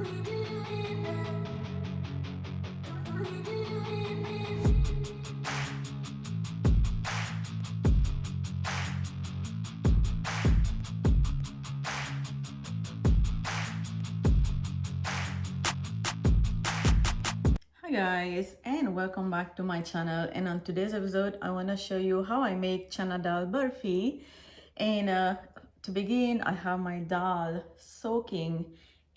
Hi guys, and welcome back to my channel. And on today's episode I want to show you how I make chana dal barfi. And to begin, I have my dal soaking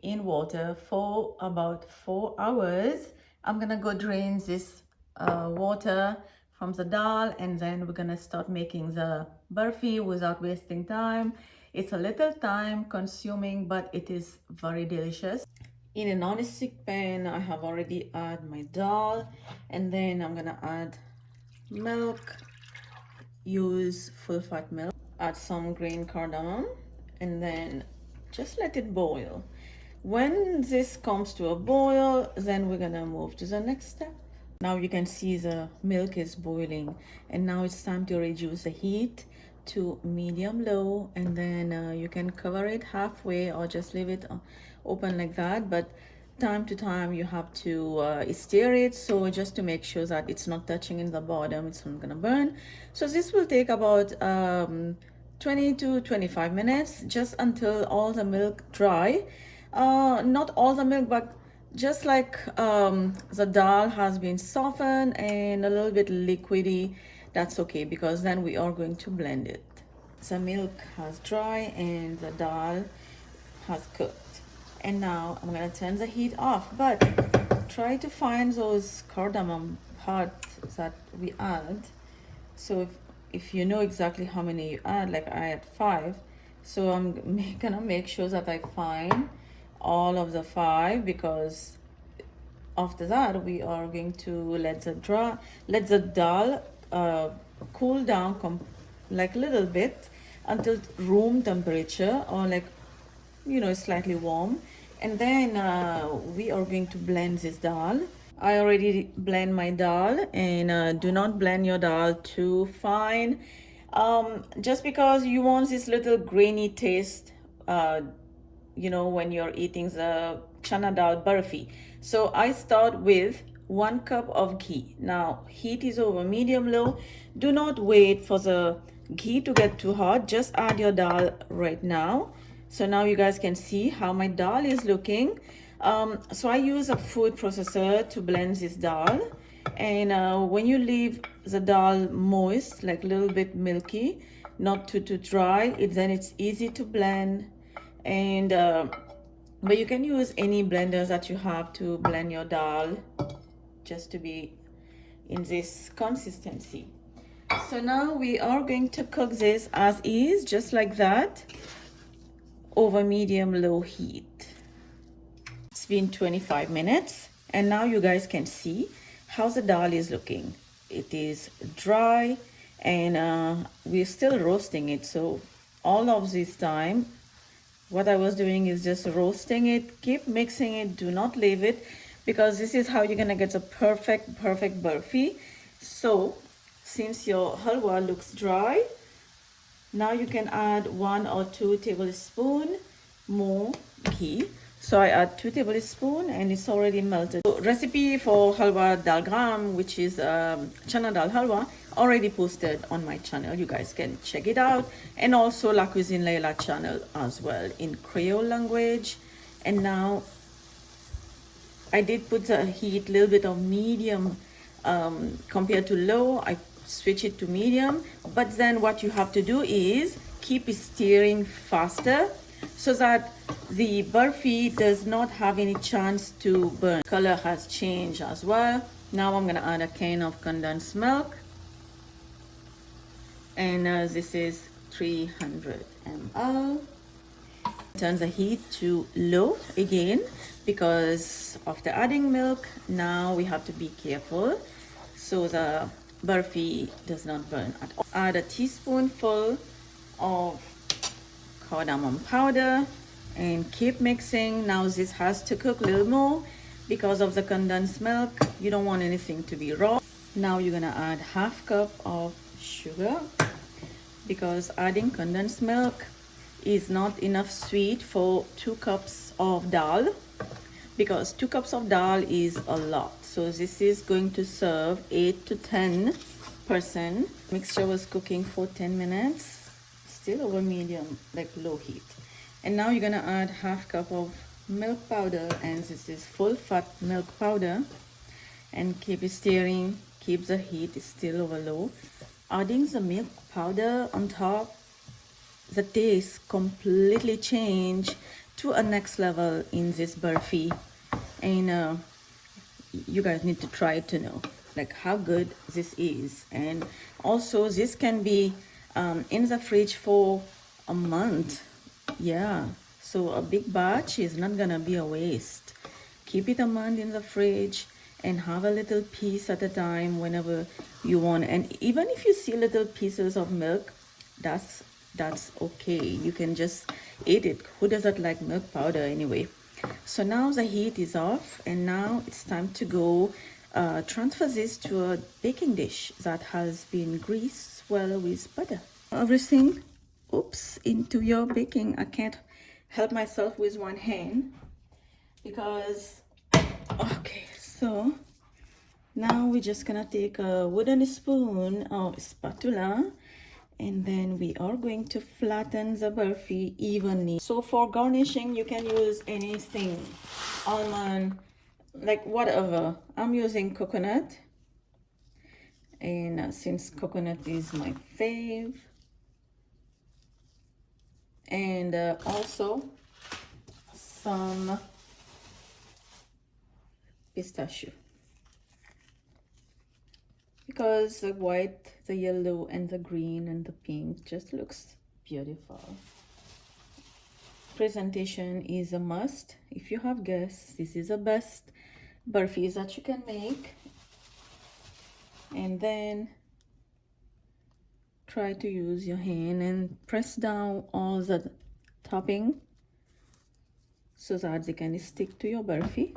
in water for about 4 hours. I'm gonna go drain this water from the dal, and then we're gonna start making the barfi without wasting time. It's a little time consuming, but it is very delicious. In a non-stick pan, I have already add my dal, and then I'm gonna add milk. Use full fat milk. Add some green cardamom, and then just let it boil. When this comes to a boil, then we're gonna move to the next step. Now you can see the milk is boiling, and now it's time to reduce the heat to medium low, and then you can cover it halfway or just leave it open like that. But time to time you have to stir it, so just to make sure that it's not touching in the bottom, it's not gonna burn. So this will take about 20 to 25 minutes, just until all the milk dry. Not all the milk, but just like the dal has been softened and a little bit liquidy, that's okay, because then we are going to blend it. The milk has dry and the dal has cooked, and now I'm gonna turn the heat off, but try to find those cardamom pods that we add. So if you know exactly how many you add, like I had 5, so I'm gonna make sure that I find all of the 5, because after that we are going to let the dal cool down like a little bit until room temperature, or like, you know, slightly warm. And then we are going to blend this dal. I already blend my dal, and do not blend your dal too fine, just because you want this little grainy taste, you know, when you're eating the chana dal barfi. So I start with 1 cup of ghee. Now heat is over medium low. Do not wait for the ghee to get too hot, just add your dal right now. So now you guys can see how my dal is looking. So I use a food processor to blend this dal, and when you leave the dal moist, like a little bit milky, not too dry, then it's easy to blend. And but you can use any blenders that you have to blend your dal, just to be in this consistency. So now we are going to cook this as is, just like that, over medium low heat. It's been 25 minutes, and now you guys can see how the dal is looking. It is dry, and we're still roasting it. So all of this time what I was doing is just roasting it. Keep mixing it, do not leave it, because this is how you're gonna get a perfect barfi. So since your halwa looks dry, now you can add 1 or 2 tablespoons more ghee. So I add 2 tablespoons, and it's already melted. So recipe for halwa dal gram, which is chana dal halwa, already posted on my channel. You guys can check it out, and also La Cuisine Laila channel as well, in Creole language. And now I did put the heat a little bit of medium compared to low. I switch it to medium, but then what you have to do is keep stirring faster, so that the barfi does not have any chance to burn. Color has changed as well. Now I'm gonna add a can of condensed milk, and this is 300 ml. Turn the heat to low again, because after adding milk, now we have to be careful so the barfi does not burn at all. Add a teaspoonful of cardamom powder and keep mixing. Now this has to cook a little more because of the condensed milk. You don't want anything to be raw. Now you're gonna add half cup of sugar, because adding condensed milk is not enough sweet for 2 cups of dal. because 2 cups of dal is a lot. So this is going to serve 8 to 10 person. Mixture was cooking for 10 minutes, still over medium, like low heat. And now you're gonna add half cup of milk powder, and this is full fat milk powder, and keep it stirring, keep the heat still over low. Adding the milk powder on top, the taste completely change to a next level in this burfi, and you guys need to try it to know like how good this is. And also this can be in the fridge for a month. Yeah, so a big batch is not gonna be a waste. Keep it a month in the fridge and have a little piece at a time whenever you want. And even if you see little pieces of milk, that's okay. You can just eat it. Who doesn't like milk powder anyway? So now the heat is off, and now it's time to go transfer this to a baking dish that has been greased well with butter. Everything, oops, into your baking. I can't help myself with one hand because, okay, so now we're just gonna take a wooden spoon or spatula, and then we are going to flatten the burfi evenly. So for garnishing, you can use anything, almond, like whatever. I'm using coconut, and since coconut is my fave, and also some pistachio, because the white, the yellow, and the green and the pink just looks beautiful. Presentation is a must. If you have guests, this is the best burfis that you can make. And then try to use your hand and press down all the topping so that they can stick to your burfi.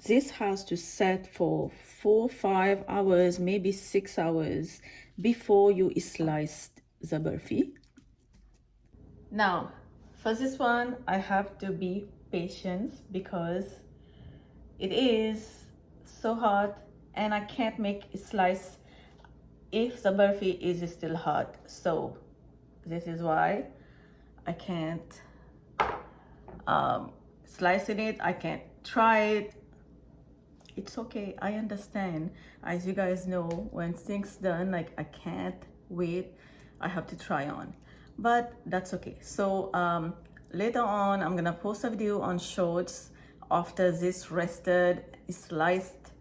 This has to set for 4-5 hours, maybe 6 hours before you slice the burfi. Now, for this one, I have to be patient because it is so hot and I can't make a slice if the burfi is still hot. So this is why I can't slice it. I can't try it. It's okay, I understand. As you guys know, when things done, like I can't wait, I have to try on, but that's okay. So later on I'm gonna post a video on shorts after this rested, sliced,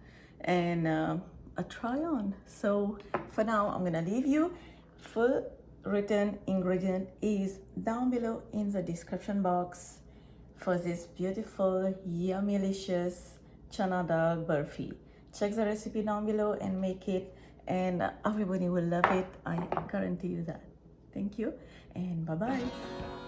and a try on. So for now I'm gonna leave you. Full written ingredient is down below in the description box for this beautiful, yummy, delicious chana dal burfi. Check the recipe down below and make it, and everybody will love it. I guarantee you that. Thank you, and bye bye.